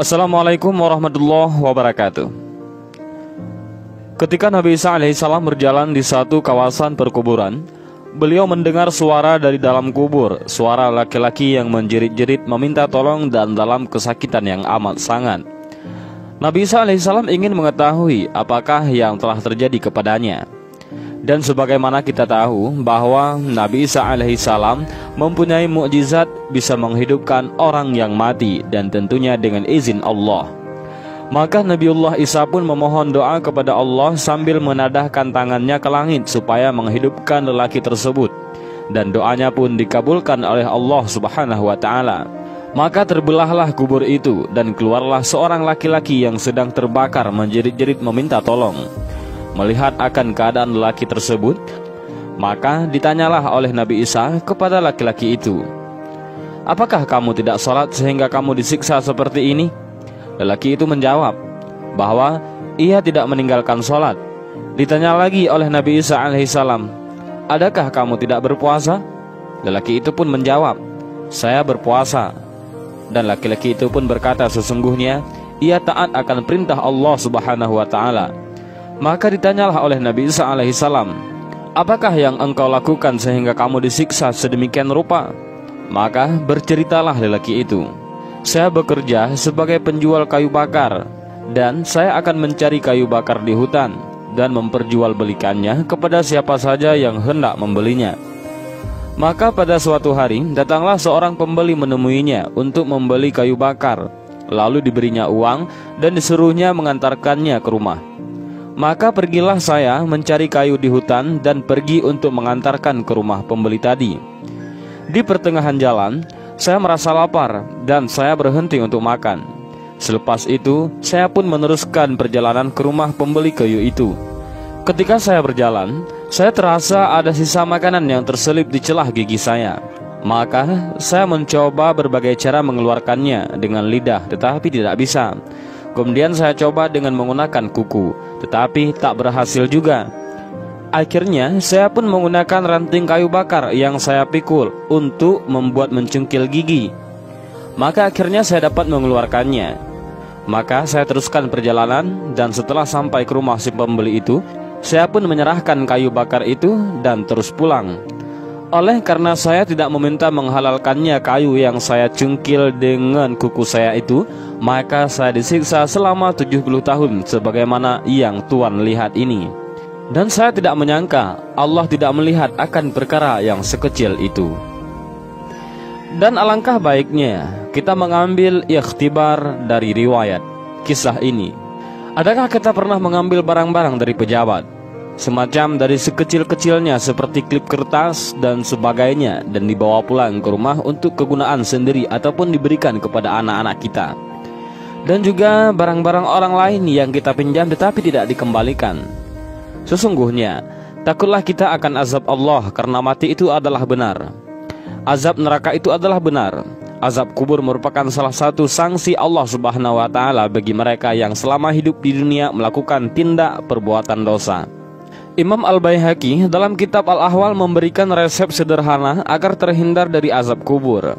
Assalamualaikum warahmatullahi wabarakatuh. Ketika Nabi Isa alaihissalam berjalan di satu kawasan perkuburan, beliau mendengar suara dari dalam kubur, suara laki-laki yang menjerit-jerit meminta tolong dan dalam kesakitan yang amat sangat. Nabi Isa alaihissalam ingin mengetahui apakah yang telah terjadi kepadanya. Dan sebagaimana kita tahu bahwa Nabi Isa alaihissalam mempunyai mukjizat bisa menghidupkan orang yang mati dan tentunya dengan izin Allah. Maka Nabiullah Isa pun memohon doa kepada Allah sambil menadahkan tangannya ke langit supaya menghidupkan lelaki tersebut. Dan doanya pun dikabulkan oleh Allah subhanahu wa ta'ala. Maka terbelahlah kubur itu dan keluarlah seorang laki-laki yang sedang terbakar menjerit-jerit meminta tolong. Melihat akan keadaan lelaki tersebut, maka ditanyalah oleh Nabi Isa kepada laki-laki itu, "Apakah kamu tidak sholat sehingga kamu disiksa seperti ini?" Lelaki itu menjawab bahwa ia tidak meninggalkan sholat. Ditanya lagi oleh Nabi Isa alaihissalam, "Adakah kamu tidak berpuasa?" Lelaki itu pun menjawab, "Saya berpuasa." Dan laki-laki itu pun berkata, "Sesungguhnya ia taat akan perintah Allah subhanahu wa ta'ala." Maka ditanyalah oleh Nabi Isa alaihissalam, "Apakah yang engkau lakukan sehingga kamu disiksa sedemikian rupa?" Maka berceritalah lelaki itu, "Saya bekerja sebagai penjual kayu bakar, dan saya akan mencari kayu bakar di hutan dan memperjualbelikannya kepada siapa saja yang hendak membelinya." Maka pada suatu hari datanglah seorang pembeli menemuinya untuk membeli kayu bakar. Lalu diberinya uang dan disuruhnya mengantarkannya ke rumah. Maka pergilah saya mencari kayu di hutan dan pergi untuk mengantarkan ke rumah pembeli tadi. Di pertengahan jalan, saya merasa lapar dan saya berhenti untuk makan. Selepas itu, saya pun meneruskan perjalanan ke rumah pembeli kayu itu. Ketika saya berjalan, saya terasa ada sisa makanan yang terselip di celah gigi saya. Maka saya mencoba berbagai cara mengeluarkannya dengan lidah, tetapi tidak bisa. Kemudian saya coba dengan menggunakan kuku, tetapi tak berhasil juga. Akhirnya saya pun menggunakan ranting kayu bakar yang saya pikul untuk membuat mencungkil gigi. Maka akhirnya saya dapat mengeluarkannya. Maka saya teruskan perjalanan, dan setelah sampai ke rumah si pembeli itu, saya pun menyerahkan kayu bakar itu dan terus pulang. Oleh karena saya tidak meminta menghalalkannya kayu yang saya cungkil dengan kuku saya itu, maka saya disiksa selama 70 tahun sebagaimana yang Tuhan lihat ini. Dan saya tidak menyangka Allah tidak melihat akan perkara yang sekecil itu. Dan alangkah baiknya kita mengambil ikhtibar dari riwayat kisah ini. Adakah kita pernah mengambil barang-barang dari pejabat, semacam dari sekecil-kecilnya seperti klip kertas dan sebagainya, dan dibawa pulang ke rumah untuk kegunaan sendiri ataupun diberikan kepada anak-anak kita? Dan juga barang-barang orang lain yang kita pinjam tetapi tidak dikembalikan. Sesungguhnya takutlah kita akan azab Allah, karena mati itu adalah benar. Azab neraka itu adalah benar. Azab kubur merupakan salah satu sanksi Allah subhanahu wa ta'ala bagi mereka yang selama hidup di dunia melakukan tindak perbuatan dosa. Imam Al-Baihaqi dalam kitab Al-Ahwal memberikan resep sederhana agar terhindar dari azab kubur.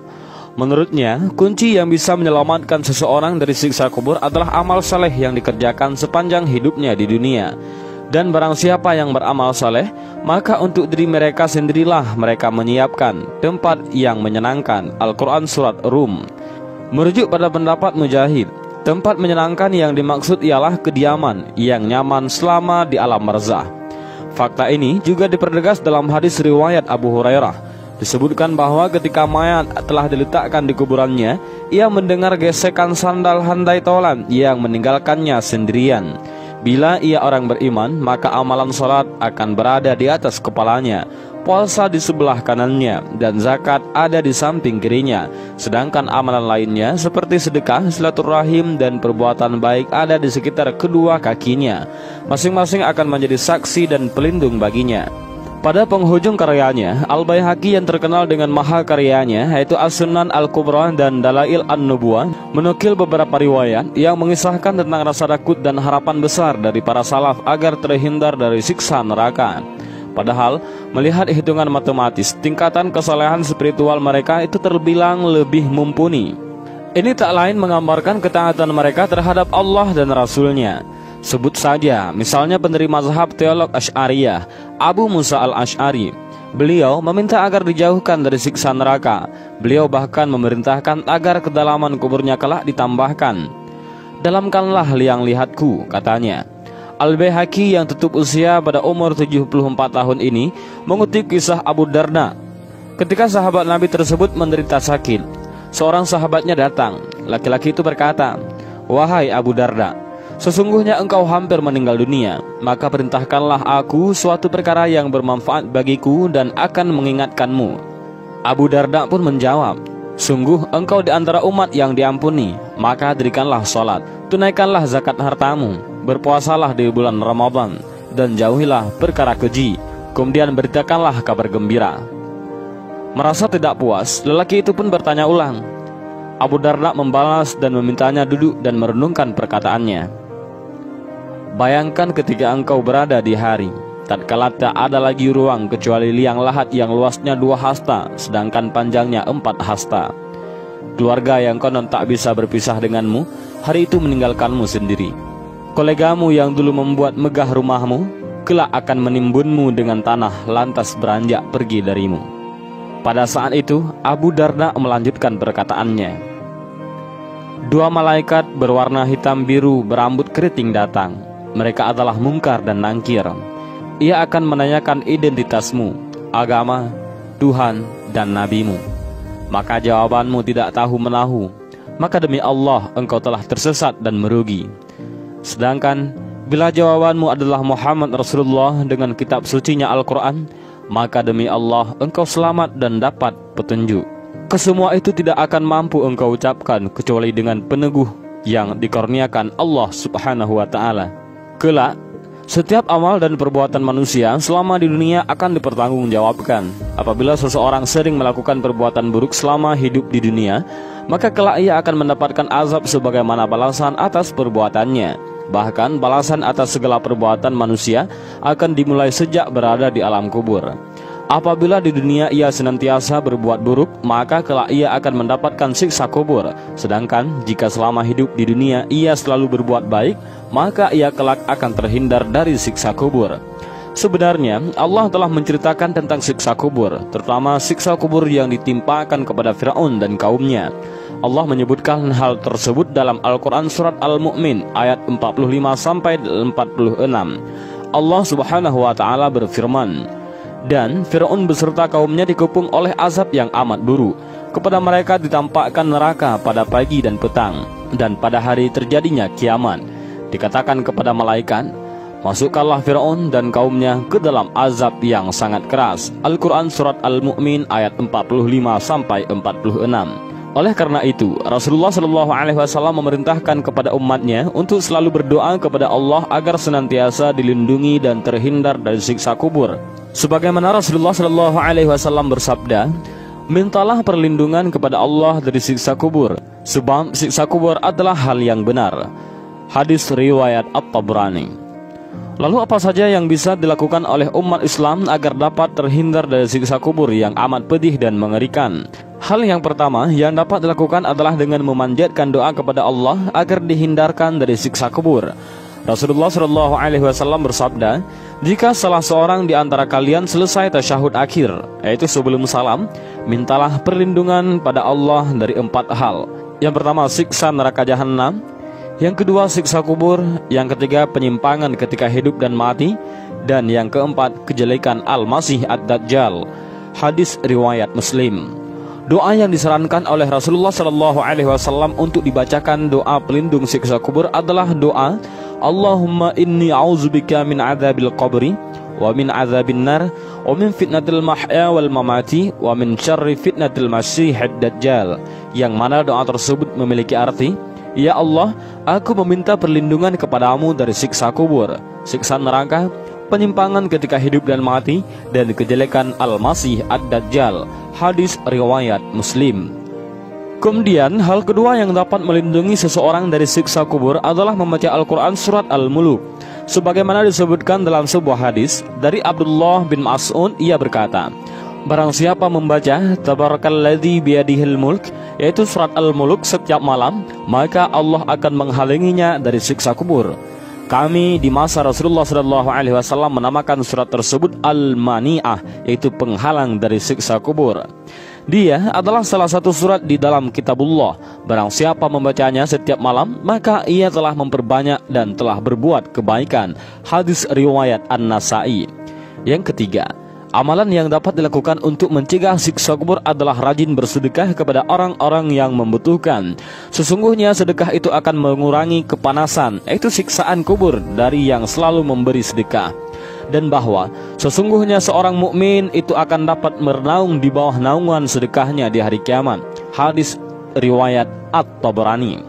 Menurutnya, kunci yang bisa menyelamatkan seseorang dari siksa kubur adalah amal saleh yang dikerjakan sepanjang hidupnya di dunia. Dan barang siapa yang beramal saleh, maka untuk diri mereka sendirilah mereka menyiapkan tempat yang menyenangkan. Al-Quran Surat Rum. Merujuk pada pendapat Mujahid, tempat menyenangkan yang dimaksud ialah kediaman yang nyaman selama di alam barzah. Fakta ini juga dipertegas dalam hadis riwayat Abu Hurairah. Disebutkan bahwa ketika mayat telah diletakkan di kuburannya, ia mendengar gesekan sandal handai tolan yang meninggalkannya sendirian. Bila ia orang beriman, maka amalan sholat akan berada di atas kepalanya, puasa di sebelah kanannya, dan zakat ada di samping kirinya. Sedangkan amalan lainnya seperti sedekah, silaturahim, dan perbuatan baik ada di sekitar kedua kakinya. Masing-masing akan menjadi saksi dan pelindung baginya. Pada penghujung karyanya, Al-Baihaqi yang terkenal dengan mahakaryanya yaitu As-Sunan Al-Kubra dan Dalail An-Nubuwah menukil beberapa riwayat yang mengisahkan tentang rasa takut dan harapan besar dari para salaf agar terhindar dari siksa neraka. Padahal melihat hitungan matematis, tingkatan kesalehan spiritual mereka itu terbilang lebih mumpuni. Ini tak lain menggambarkan ketaatan mereka terhadap Allah dan Rasul-Nya. Sebut saja, misalnya pendiri mazhab teolog Asy'ariyah, Abu Musa al-Asy'ari. Beliau meminta agar dijauhkan dari siksa neraka. Beliau bahkan memerintahkan agar kedalaman kuburnya kelak ditambahkan. Dalamkanlah liang lihatku, katanya. Al-Baihaqi yang tutup usia pada umur 74 tahun ini mengutip kisah Abu Darda. Ketika sahabat Nabi tersebut menderita sakit, seorang sahabatnya datang. Laki-laki itu berkata, "Wahai Abu Darda, sesungguhnya engkau hampir meninggal dunia. Maka perintahkanlah aku suatu perkara yang bermanfaat bagiku dan akan mengingatkanmu." Abu Darda pun menjawab, "Sungguh engkau di antara umat yang diampuni. Maka dirikanlah sholat, tunaikanlah zakat hartamu, berpuasalah di bulan Ramadan, dan jauhilah perkara keji. Kemudian beritakanlah kabar gembira." Merasa tidak puas, lelaki itu pun bertanya ulang. Abu Darda membalas dan memintanya duduk dan merenungkan perkataannya. "Bayangkan ketika engkau berada di hari, tatkala tak ada lagi ruang kecuali liang lahat yang luasnya 2 hasta, sedangkan panjangnya 4 hasta. Keluarga yang konon tak bisa berpisah denganmu, hari itu meninggalkanmu sendiri. Kolegamu yang dulu membuat megah rumahmu, kelak akan menimbunmu dengan tanah lantas beranjak pergi darimu." Pada saat itu, Abu Darda melanjutkan perkataannya. 2 malaikat berwarna hitam biru berambut keriting datang. Mereka adalah Munkar dan Nakir. Ia akan menanyakan identitasmu, agama, Tuhan, dan nabimu. Maka jawabanmu tidak tahu menahu. Maka demi Allah engkau telah tersesat dan merugi. Sedangkan bila jawabanmu adalah Muhammad Rasulullah dengan kitab sucinya Al-Quran, maka demi Allah engkau selamat dan dapat petunjuk. Kesemua itu tidak akan mampu engkau ucapkan kecuali dengan peneguh yang dikurniakan Allah Subhanahu wa ta'ala. Kelak, setiap amal dan perbuatan manusia selama di dunia akan dipertanggungjawabkan. Apabila seseorang sering melakukan perbuatan buruk selama hidup di dunia, maka kelak ia akan mendapatkan azab sebagaimana balasan atas perbuatannya. Bahkan balasan atas segala perbuatan manusia akan dimulai sejak berada di alam kubur. Apabila di dunia ia senantiasa berbuat buruk, maka kelak ia akan mendapatkan siksa kubur. Sedangkan jika selama hidup di dunia ia selalu berbuat baik, maka ia kelak akan terhindar dari siksa kubur. Sebenarnya Allah telah menceritakan tentang siksa kubur, terutama siksa kubur yang ditimpakan kepada Fir'aun dan kaumnya. Allah menyebutkan hal tersebut dalam Al-Quran Surat Al-Mu'min ayat 45-46. Allah Subhanahu wa ta'ala berfirman, "Dan Fir'aun beserta kaumnya dikepung oleh azab yang amat buruk. Kepada mereka ditampakkan neraka pada pagi dan petang, dan pada hari terjadinya kiamat. Dikatakan kepada malaikat, masukkanlah Fir'aun dan kaumnya ke dalam azab yang sangat keras." Al-Quran Surat Al-Mu'min ayat 45-46. Oleh karena itu, Rasulullah SAW memerintahkan kepada umatnya untuk selalu berdoa kepada Allah agar senantiasa dilindungi dan terhindar dari siksa kubur. Sebagaimana Rasulullah SAW bersabda, "Mintalah perlindungan kepada Allah dari siksa kubur, sebab siksa kubur adalah hal yang benar." Hadis riwayat At-Tabrani. Lalu apa saja yang bisa dilakukan oleh umat Islam agar dapat terhindar dari siksa kubur yang amat pedih dan mengerikan? Hal yang pertama yang dapat dilakukan adalah dengan memanjatkan doa kepada Allah agar dihindarkan dari siksa kubur. Rasulullah SAW bersabda, "Jika salah seorang di antara kalian selesai tasyahud akhir, yaitu sebelum salam, mintalah perlindungan pada Allah dari 4 hal. Yang pertama, siksa neraka jahanam. Yang kedua, siksa kubur. Yang ketiga, penyimpangan ketika hidup dan mati. Dan yang keempat, kejelekan Al-Masih Ad-Dajjal." Hadis riwayat Muslim. Doa yang disarankan oleh Rasulullah SAW untuk dibacakan doa pelindung siksa kubur adalah doa, "Allahumma inni a'udzubika min adzabil qabri wa min adzabin nar wa min fitnatil mahya wal mamati wa min syarri fitnatil masiihid dajjal." Yang mana doa tersebut memiliki arti, "Ya Allah, aku meminta perlindungan kepadamu dari siksa kubur, siksa neraka, penyimpangan ketika hidup dan mati, dan kejelekan Al-Masih Ad-Dajjal." Hadis riwayat Muslim. Kemudian hal kedua yang dapat melindungi seseorang dari siksa kubur adalah membaca Al-Quran Surat Al-Muluk. Sebagaimana disebutkan dalam sebuah hadis dari Abdullah bin Mas'ud, ia berkata, Barang siapa membaca Tabarakalladzi biyadihil mulk, yaitu surat Al-Mulk setiap malam, maka Allah akan menghalanginya dari siksa kubur. Kami di masa Rasulullah SAW menamakan surat tersebut Al-Mani'ah, yaitu penghalang dari siksa kubur. Dia adalah salah satu surat di dalam kitabullah. Barang siapa membacanya setiap malam, maka ia telah memperbanyak dan telah berbuat kebaikan. Hadis riwayat An-Nasa'i. Yang ketiga, amalan yang dapat dilakukan untuk mencegah siksa kubur adalah rajin bersedekah kepada orang-orang yang membutuhkan. Sesungguhnya sedekah itu akan mengurangi kepanasan, yaitu siksaan kubur, dari yang selalu memberi sedekah. Dan bahwa sesungguhnya seorang mukmin itu akan dapat bernaung di bawah naungan sedekahnya di hari kiamat. Hadis riwayat At-Tabarani.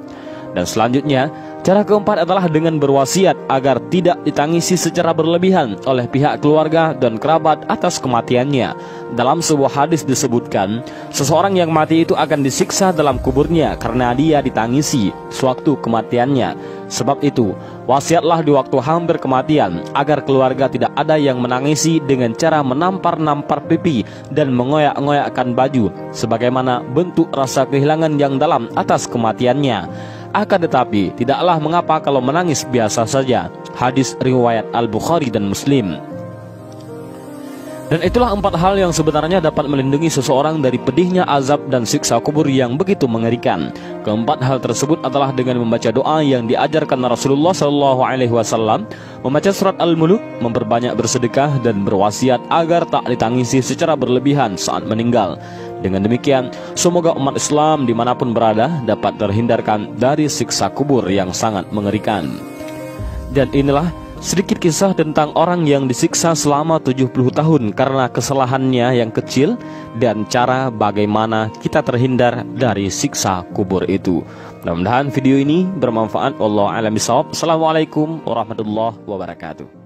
Dan selanjutnya, cara keempat adalah dengan berwasiat agar tidak ditangisi secara berlebihan oleh pihak keluarga dan kerabat atas kematiannya. Dalam sebuah hadis disebutkan, seseorang yang mati itu akan disiksa dalam kuburnya karena dia ditangisi sewaktu kematiannya. Sebab itu, wasiatlah di waktu hampir kematian agar keluarga tidak ada yang menangisi dengan cara menampar-nampar pipi dan mengoyak-ngoyakkan baju, sebagaimana bentuk rasa kehilangan yang dalam atas kematiannya. Akan tetapi, tidaklah mengapa kalau menangis biasa saja. Hadis riwayat Al-Bukhari dan Muslim. Dan itulah 4 hal yang sebenarnya dapat melindungi seseorang dari pedihnya azab dan siksa kubur yang begitu mengerikan. Keempat hal tersebut adalah dengan membaca doa yang diajarkan Rasulullah SAW, membaca surat Al-Mulk, memperbanyak bersedekah, dan berwasiat agar tak ditangisi secara berlebihan saat meninggal. Dengan demikian, semoga umat Islam dimanapun berada dapat terhindarkan dari siksa kubur yang sangat mengerikan. Dan inilah sedikit kisah tentang orang yang disiksa selama 70 tahun karena kesalahannya yang kecil, dan cara bagaimana kita terhindar dari siksa kubur itu. Mudah-mudahan video ini bermanfaat. Wallahu a'lam bishawab. Assalamualaikum warahmatullahi wabarakatuh.